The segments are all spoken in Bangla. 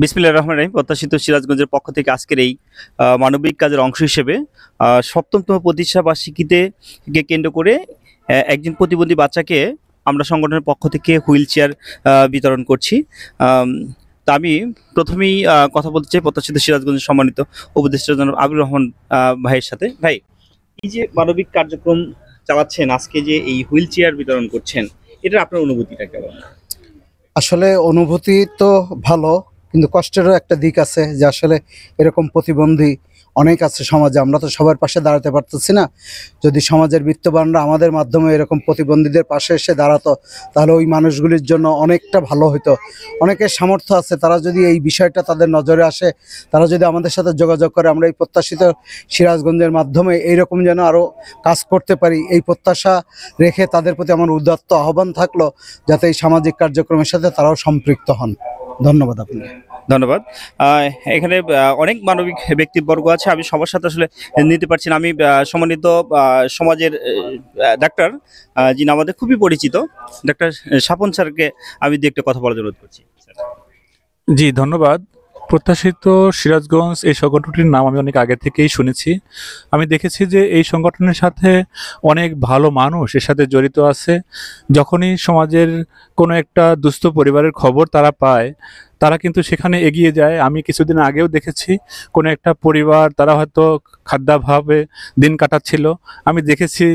বিসমিল্লাহির রহমানির রহিম। প্রত্যাশিত সিরাজগঞ্জের পক্ষ থেকে আজকের এই মানবিক কাজের অংশ হিসেবে ৭ম প্রতিষ্ঠা বার্ষিকীতে কে কেন্দ্র করে একজন প্রতিবন্ধী বাচ্চাকে আমরা সংগঠনের পক্ষ থেকে হুইল চেয়ার বিতরণ করছি। তা আমি প্রথমেই কথা বলতে চাই প্রত্যাশিত সিরাজগঞ্জের সম্মানিত উপদেষ্টা জনাব আবির রহমান ভাইয়ের সাথে। ভাই, এই যে মানবিক কার্যক্রম চালাচ্ছেন, আজকে যে এই হুইল চেয়ার বিতরণ করছেন, এটার আপনার অনুভূতিটা কেমন? আসলে অনুভূতি তো ভালো, কিন্তু কষ্টেরও একটা দিক আছে যে আসলে এরকম প্রতিবন্ধী অনেক আছে সমাজে। আমরা তো সবার পাশে দাঁড়াতে পারতেছি না। যদি সমাজের বিত্তবানরা আমাদের মাধ্যমে এরকম প্রতিবন্ধীদের পাশে এসে দাঁড়াতো, তাহলে ওই মানুষগুলির জন্য অনেকটা ভালো হতো। অনেকের সামর্থ্য আছে, তারা যদি এই বিষয়টা তাদের নজরে আসে, তারা যদি আমাদের সাথে যোগাযোগ করে, আমরা এই প্রত্যাশিত সিরাজগঞ্জের মাধ্যমে এইরকম যেন আরও কাজ করতে পারি, এই প্রত্যাশা রেখে তাদের প্রতি আমার উদাত্ত আহ্বান থাকলো যাতে এই সামাজিক কার্যক্রমের সাথে তারাও সম্পৃক্ত হন। ধন্যবাদ আপনাকে। ধন্যবাদ। এখানে অনেক মানবিক ব্যক্তিবর্গ আছে, আমি সবার সাথে আসলে নিতে পারছি না। আমি সম্মানিত সমাজের ডাক্তার, যিনি আমাদের খুবই পরিচিত, ডাক্তার স্বপন স্যারকে আমি দু একটা কথা বলার অনুরোধ করছি। জি, ধন্যবাদ। প্রত্যাশিত সিরাজগঞ্জ এই সংগঠনটির নাম আমি অনেক আগে থেকেই শুনেছি। আমি দেখেছি যে এই সংগঠনের সাথে অনেক ভালো মানুষ এর সাথে জড়িত আছে। যখনই সমাজের কোনো একটা দুস্থ পরিবারের খবর তারা পায়, তারা কিন্তু সেখানে এগিয়ে যায়। আমি কিছুদিন আগেও দেখেছি কোনো একটা পরিবার, তারা হয়তো খাদ্যাভাবে দিন কাটাচ্ছিল। আমি দেখেছি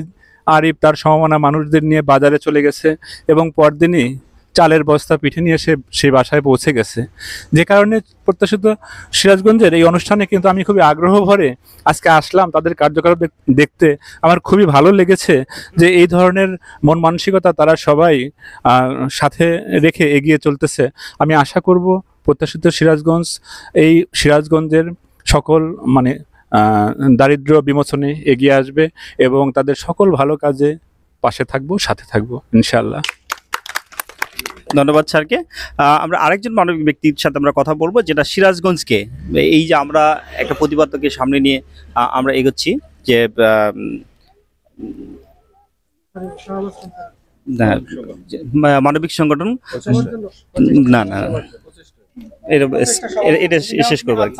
আরিফ তার সমমনা মানুষদের নিয়ে বাজারে চলে গেছে এবং পরদিনই চালের বস্তা পিঠে নিয়ে সেই বাসায় পৌঁছে গেছে। যে কারণে প্রত্যাশিত সিরাজগঞ্জের এই অনুষ্ঠানে কিন্তু আমি খুবই আগ্রহ ভরে আজকে আসলাম তাদের কার্যকলাপ দেখতে। আমার খুবই ভালো লেগেছে যে এই ধরনের মন মানসিকতা তারা সবাই সাথে রেখে এগিয়ে চলতেছে। আমি আশা করব প্রত্যাশিত সিরাজগঞ্জ এই সিরাজগঞ্জের সকল দারিদ্র্য বিমোচনে এগিয়ে আসবে এবং তাদের সকল ভালো কাজে পাশে থাকবো, সাথে থাকবো ইনশাআল্লাহ। ধন্যবাদ স্যারকে। আমরা আরেকজন মানবিক ব্যক্তির সাথে আমরা কথা বলবো, যেটা সিরাজগঞ্জকে এই যে আমরা একটা প্রতিপাদ্যকে সামনে নিয়ে আমরা এগোচ্ছি, যে মানবিক সংগঠন না না এটা শেষ করবো আর কি।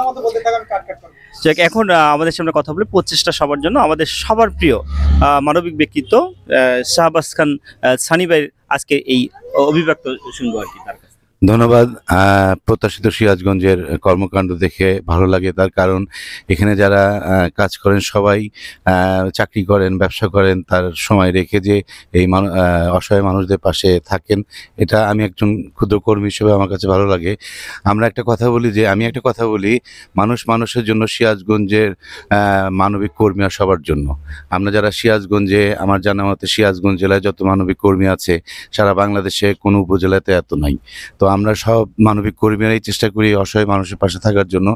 এখন আমাদের সামনে কথা বলে প্রচেষ্টা সবার জন্য আমাদের সবার প্রিয় মানবিক ব্যক্তিত্ব শাহবাজ খান সানি ভাইয়ের আজকে এই অভিব্যক্ত শুনবো আর কি তার কাছে। ধন্যবাদ। প্রত্যাশিত সিরাজগঞ্জের কর্মকাণ্ড দেখে ভালো লাগে, তার কারণ এখানে যারা কাজ করেন সবাই চাকরি করেন, ব্যবসা করেন, তার সময় রেখে যে এই অসহায় মানুষদের পাশে থাকেন, এটা আমি একজন ক্ষুদ্র কর্মী হিসেবে আমার কাছে ভালো লাগে। আমি একটা কথা বলি, মানুষ মানুষের জন্য, সিরাজগঞ্জের মানবিক কর্মী আর সবার জন্য। আমরা যারা সিরাজগঞ্জে, আমার জানা মতে সিরাজগঞ্জ জেলায় যত মানবিক কর্মী আছে সারা বাংলাদেশে কোনো উপজেলাতে এত নাই। তো আমরা সব মানবিক কর্মীরাই চেষ্টা করি অসহায় মানুষের পাশে থাকার জন্য।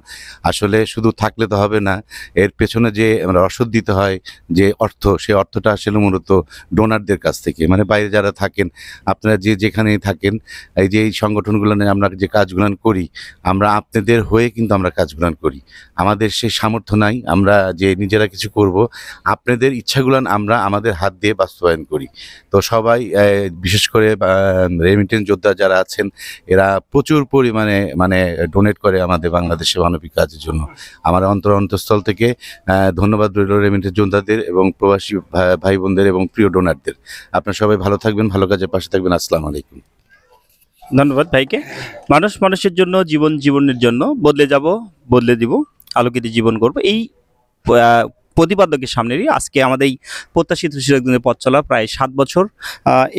আসলে শুধু থাকলে তো হবে না, এর পেছনে যে রসদ দিতে হয়, যে অর্থ, সেই অর্থটা আসলে মূলত ডোনারদের কাছ থেকে, বাইরে যারা থাকেন, আপনারা যেখানেই থাকেন, এই যে এই সংগঠনগুলো নিয়ে আমরা যে কাজগুলো করি, আমরা আপনাদের হয়ে কিন্তু আমরা কাজগুলো করি। আমাদের সেই সামর্থ্য নাই আমরা যে নিজেরা কিছু করব, আপনাদের ইচ্ছাগুলো আমরা আমাদের হাত দিয়ে বাস্তবায়ন করি। তো সবাই, বিশেষ করে রেমিটেন্স যোদ্ধা যারা আছেন, এরা প্রচুর পরিমাণে ডোনেট করে আমাদের বাংলাদেশের মানবিক কাজের জন্য। আমার অন্তঃস্থল থেকে ধন্যবাদ রইল রেমিটেন্স যোদ্ধাদের এবং প্রবাসী ভাই বোনদের এবং প্রিয় ডোনারদের। আপনারা সবাই ভালো থাকবেন, ভালো কাজের পাশে থাকবেন। আসসালামু আলাইকুম। ধন্যবাদ ভাইকে। মানুষ মানুষের জন্য, জীবন জীবনের জন্য, বদলে যাব, বদলে দিব, আলোকিত জীবন করব, এই প্রতিপাদ্যকে সামনে নিয়ে আজকে আমাদের এই প্রত্যাশিত সিরাজগঞ্জের পথ চলা প্রায় 7 বছর।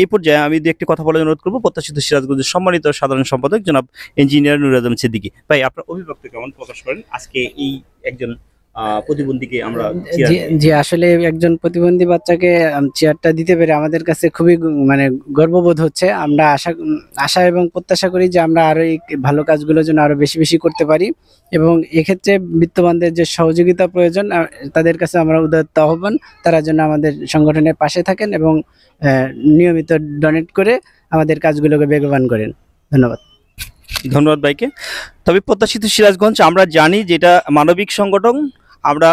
এই পর্যায়ে আমি দু একটি কথা বলার অনুরোধ করবো প্রত্যাশিত সিরাজগঞ্জের সম্মানিত সাধারণ সম্পাদক জনাব ইঞ্জিনিয়ার নুর আজম সিদ্দিকী। ভাই, আপনার অভিব্যক্তি কেমন প্রকাশ করেন আজকে এই একজন প্রতিবন্ধীকে আমরা? জি, আসলে একজন প্রতিবন্ধী বাচ্চাকে চেয়ারটা দিতে পেরে আমাদের কাছে খুবই গর্ববোধ হচ্ছে। আমরা আশা এবং প্রত্যাশা করি যে আমরা আরো এই ভালো কাজগুলোর জন্য আরো বেশি বেশি করতে পারি, এবং এক্ষেত্রে বিত্তবানদের যে সহযোগিতা প্রয়োজন তাদের কাছে আমরা উদাত্ত আহ্বান, তারা যেন আমাদের সংগঠনের পাশে থাকেন এবং নিয়মিত ডোনেট করে আমাদের কাজগুলোকে বেগবান করেন। ধন্যবাদ। ধন্যবাদ ভাইকে। তবে প্রত্যাশিত সিরাজগঞ্জ আমরা জানি যেটা মানবিক সংগঠন, আমরা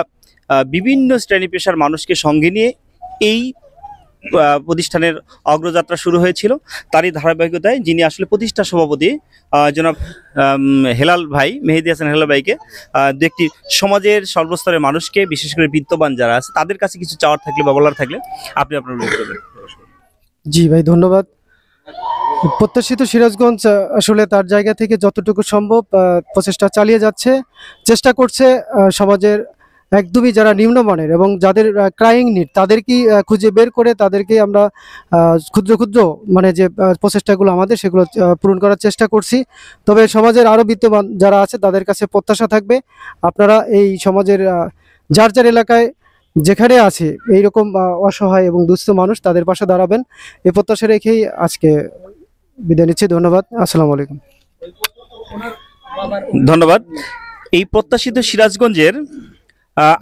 বিভিন্ন শ্রেণী পেশার মানুষকে সঙ্গে নিয়ে এই প্রতিষ্ঠানের অগ্রযাত্রা শুরু হয়েছিল, তারই ধারাবাহিকতায় যিনি আসলে প্রতিষ্ঠা সভাপতি জনাব হেলাল ভাই, মেহেদী হাসান হেলাল ভাইকে দু একটি সমাজের সর্বস্তরের মানুষকে, বিশেষ করে বিত্তবান যারা আছে তাদের কাছে কিছু চাওয়ার থাকলে বা বলার থাকলে আপনি আপনার উল্লেখ করবেন। জি ভাই, ধন্যবাদ। প্রত্যাশিত সিরাজগঞ্জ আসলে তার জায়গা থেকে যতটুকু সম্ভব প্রচেষ্টা চালিয়ে যাচ্ছে, চেষ্টা করছে সমাজের একদমই যারা নিম্নমানের এবং যাদের ক্রাইং নিড তাদেরকেই খুঁজে বের করে তাদেরকে আমরা ক্ষুদ্র ক্ষুদ্র মানে যে প্রচেষ্টাগুলো আমাদের সেগুলো পূরণ করার চেষ্টা করছি। তবে সমাজের আরও বিত্তমান যারা আছে তাদের কাছে প্রত্যাশা থাকবে, আপনারা এই সমাজের যার যার এলাকায় যেখানে আছে এইরকম অসহায় এবং দুস্থ মানুষ তাদের পাশে দাঁড়াবেন, এই প্রত্যাশা রেখেই আজকে বিদায় নিচ্ছি। ধন্যবাদ, আসসালামু আলাইকুম। ধন্যবাদ। এই প্রত্যাশিত সিরাজগঞ্জের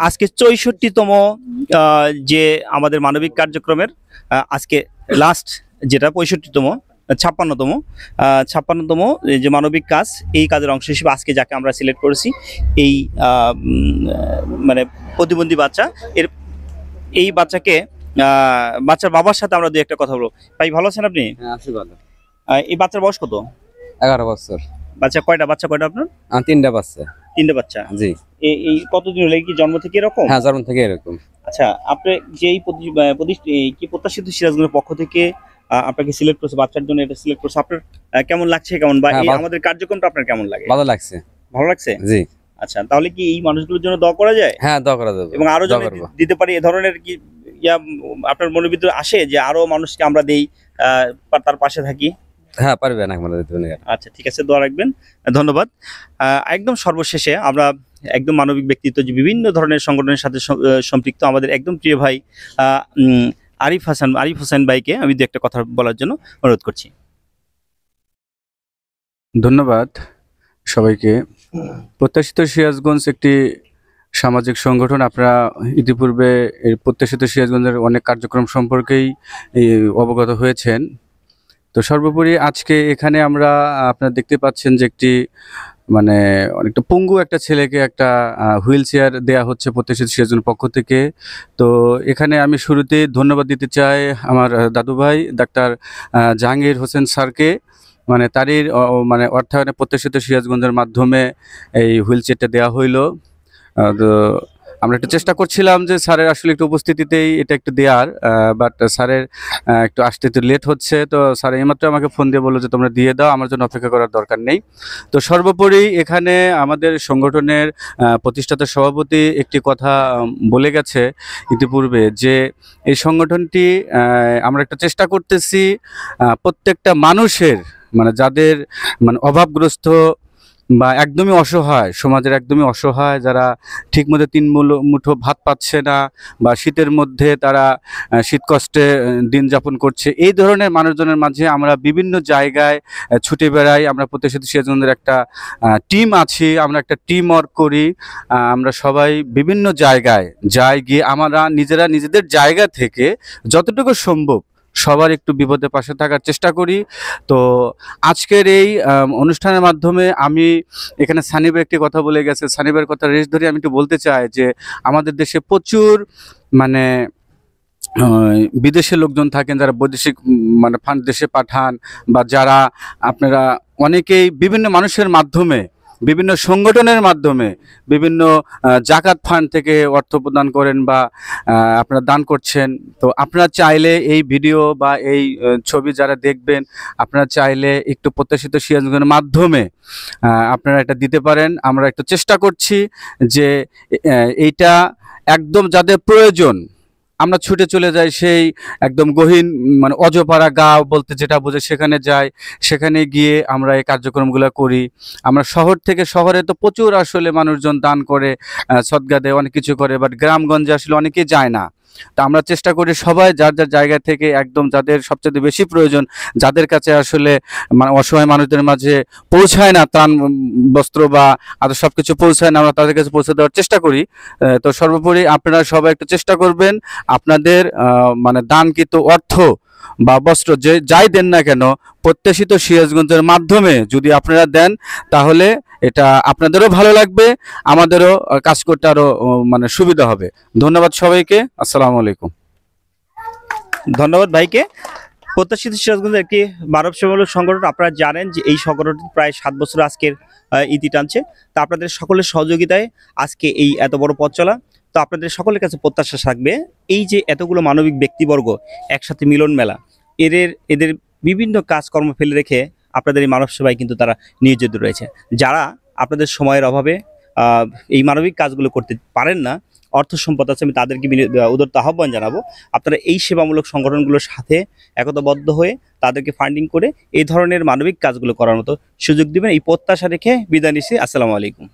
আজকে 64তম যে আমাদের মানবিক কার্যক্রমের আজকে লাস্ট যেটা 65তম 56তম যে মানবিক কাজ, এই কাজের অংশ হিসেবে আজকে যাকে আমরা সিলেক্ট করেছি এই মানে প্রতিবন্ধী বাচ্চা, এই বাচ্চাকে বাচ্চার বাবার সাথে আমরা দু একটা কথা বলবো। ভাই ভালো আছেন আপনি? হ্যাঁ আছি ভালো। এই বাচ্চার বয়স কত? 11 বছর। বাচ্চা কয়টা আপনার? 3টা বাচ্চা। 3টে বাচ্চা? জি। এই কতদিন হলো, কি জন্ম থেকে এরকম? হ্যাঁ, জন্ম থেকে এরকম। আচ্ছা, আপনি যে এই কি প্রত্যাশিত সিরাজগঞ্জের পক্ষ থেকে আপনাকে সিলেক্ট করছে, বাচ্চার জন্য এটা সিলেক্ট করছে, আপনার কেমন লাগছে, কেমন বা এই আমাদের কার্যক্রমটা আপনার কেমন লাগে? ভালো লাগছে। ভালো লাগছে? জি। আচ্ছা, তাহলে কি এই মানুষগুলোর জন্য দোয়া করা যায়? হ্যাঁ, দোয়া করা যাবে এবং আরো যদি দিতে পারি, এ ধরনের কি আপনার মনের ভিতরে আসে যে আরো মানুষকে আমরা দেই, তার পাশে থাকি? হ্যাঁ, পারবেন আমাদের। আচ্ছা, ঠিক আছে, দোয়া রাখবেন। ধন্যবাদ। একদম সর্বশেষে আমরা একদম মানবিক ব্যক্তিত্ব যে বিভিন্ন ধরনের সংগঠনের সাথে সম্পৃক্ত আমাদের একদম প্রিয় ভাই আরিফ হোসেন ভাইকে আমি দু একটা কথা বলার জন্য অনুরোধ করছি। ধন্যবাদ সবাইকে। প্রত্যাশিত সিরাজগঞ্জ একটি সামাজিক সংগঠন। আপনারা ইতিপূর্বে এই প্রত্যাশিত সিরাজগঞ্জের অনেক কার্যক্রম সম্পর্কেই অবগত হয়েছেন। তো সর্বোপরি আজকে এখানে আমরা আপনারা দেখতে পাচ্ছেন যে একটি মানে অনেকটা পঙ্গু একটা ছেলেকে একটা হুইল চেয়ার দেওয়া হচ্ছে প্রত্যাশিত সিরাজগঞ্জের পক্ষ থেকে। তো এখানে আমি শুরুতে ধন্যবাদ দিতে চাই আমার দাদু ভাই ডাক্তার জাহাঙ্গীর হোসেন স্যারকে, মানে তারই মানে অর্থায়নে প্রত্যাশিত সিরাজগঞ্জের মাধ্যমে এই হুইল চেয়ারটা দেওয়া হইলো। তো আমরা একটু চেষ্টা করছিলাম যে স্যারের আসলে একটু উপস্থিতিতেই এটা একটু দেওয়ার, বাট স্যারের একটু আসতে একটু লেট হচ্ছে। তো স্যার এইমাত্র আমাকে ফোন দিয়ে বললো যে তোমরা দিয়ে দাও, আমার জন্য অপেক্ষা করার দরকার নেই। তো সর্বোপরি এখানে আমাদের সংগঠনের প্রতিষ্ঠাতা সভাপতি একটি কথা বলে গেছে ইতিপূর্বে, যে এই সংগঠনটি আমরা একটা চেষ্টা করতেছি প্রত্যেকটা মানুষের মানে যাদের মানে অভাবগ্রস্ত বা একদমই অসহায়, সমাজের একদমই অসহায়, যারা ঠিকমতো তিন মুঠো ভাত পাচ্ছে না বা শীতের মধ্যে তারা শীতকষ্টে দিন যাপন করছে, এই ধরনের মানুষজনের মাঝে আমরা বিভিন্ন জায়গায় ছুটে বেড়াই। আমরা প্রত্যাশিত সিরাজগঞ্জের একটা টিম আছি, আমরা একটা টিম ওয়ার্ক করি। আমরা সবাই বিভিন্ন জায়গায় যাই, গিয়ে আমরা নিজেরা নিজেদের জায়গা থেকে যতটুকু সম্ভব সবার একটু বিপদে পাশে থাকার চেষ্টা করি। তো আজকের এই অনুষ্ঠানের মাধ্যমে আমি এখানে সানিবের একটি কথা বলে গেছে, সানিবের কথা রেশ ধরে আমি একটু বলতে চাই যে আমাদের দেশে প্রচুর মানে বিদেশে লোকজন থাকেন, যারা বৈদেশিক মানে ফান্ড দেশে পাঠান, বা যারা আপনারা অনেকেই বিভিন্ন মানুষের মাধ্যমে, বিভিন্ন সংগঠনের মাধ্যমে, বিভিন্ন জাকাত ফান্ড থেকে অর্থ প্রদান করেন বা আপনারা দান করছেন। তো আপনারা চাইলে এই ভিডিও বা এই ছবি যারা দেখবেন, আপনারা চাইলে একটু প্রত্যাশিত সিরাজগঞ্জের মাধ্যমে আপনারা এটা দিতে পারেন। আমরা একটু চেষ্টা করছি যে এইটা একদম যাদের প্রয়োজন, আমরা ছুটে চলে যাই সেই একদম গহীন মানে অজপাড়া গাঁও বলতে যেটা বোঝে, সেখানে যাই, সেখানে গিয়ে আমরা এই কার্যক্রমগুলো করি। আমরা শহর থেকে, শহরে তো প্রচুর আসলে মানুষজন দান করে, সদগা দেয়, অনেক কিছু করে, বাট গ্রামগঞ্জে আসলে অনেকেই যায় না। তা আমরা চেষ্টা করি সবাই যার যার জায়গা থেকে একদম যাদের সবচেয়ে বেশি প্রয়োজন, যাদের কাছে আসলে মানে অসহায় মানুষদের মাঝে পৌঁছায় না ত্রাণ বস্ত্র বা আরো সবকিছু পৌঁছায় না, আমরা তাদের কাছে পৌঁছে দেওয়ার চেষ্টা করি। তো সর্বোপরি আপনারা সবাই একটু চেষ্টা করবেন, আপনাদের মানে দানকৃত অর্থ বা বস্ত্র যে যাই দেন না কেন, প্রত্যাশিত সিরাজগঞ্জের মাধ্যমে যদি আপনারা দেন, তাহলে এটা আপনাদেরও ভালো লাগবে, আমাদেরও কাজ করতে আরো মানে সুবিধা হবে। ধন্যবাদ সবাইকে, আসসালামু আলাইকুম। ধন্যবাদ ভাইকে। প্রত্যাশিত সিরাজগঞ্জের একটি মানব সেবামূলক সংগঠন, আপনারা জানেন যে এই সংগঠনটি প্রায় 7 বছর আজকের ইতি টানছে। তা আপনাদের সকলের সহযোগিতায় আজকে এই এত বড় পথ চলা। তো আপনাদের সকলের কাছে প্রত্যাশা থাকবে এই যে এতগুলো মানবিক ব্যক্তিবর্গ একসাথে মিলন মেলা, এদের বিভিন্ন কাজকর্ম ফেলে রেখে আপনাদের এই মানব সেবায় কিন্তু তারা নিয়োজিত রয়েছে। যারা আপনাদের সময়ের অভাবে এই মানবিক কাজগুলো করতে পারেন না, অর্থ সম্পদ আছে, আমি তাদেরকে উদারত আহ্বান জানাবো আপনারা এই সেবামূলক সংগঠনগুলোর সাথে একতাবদ্ধ হয়ে তাদেরকে ফান্ডিং করে এই ধরনের মানবিক কাজগুলো করার মতো সুযোগ দিবেন, এই প্রত্যাশা রেখে বিদায় নিচ্ছি। আসসালামু আলাইকুম।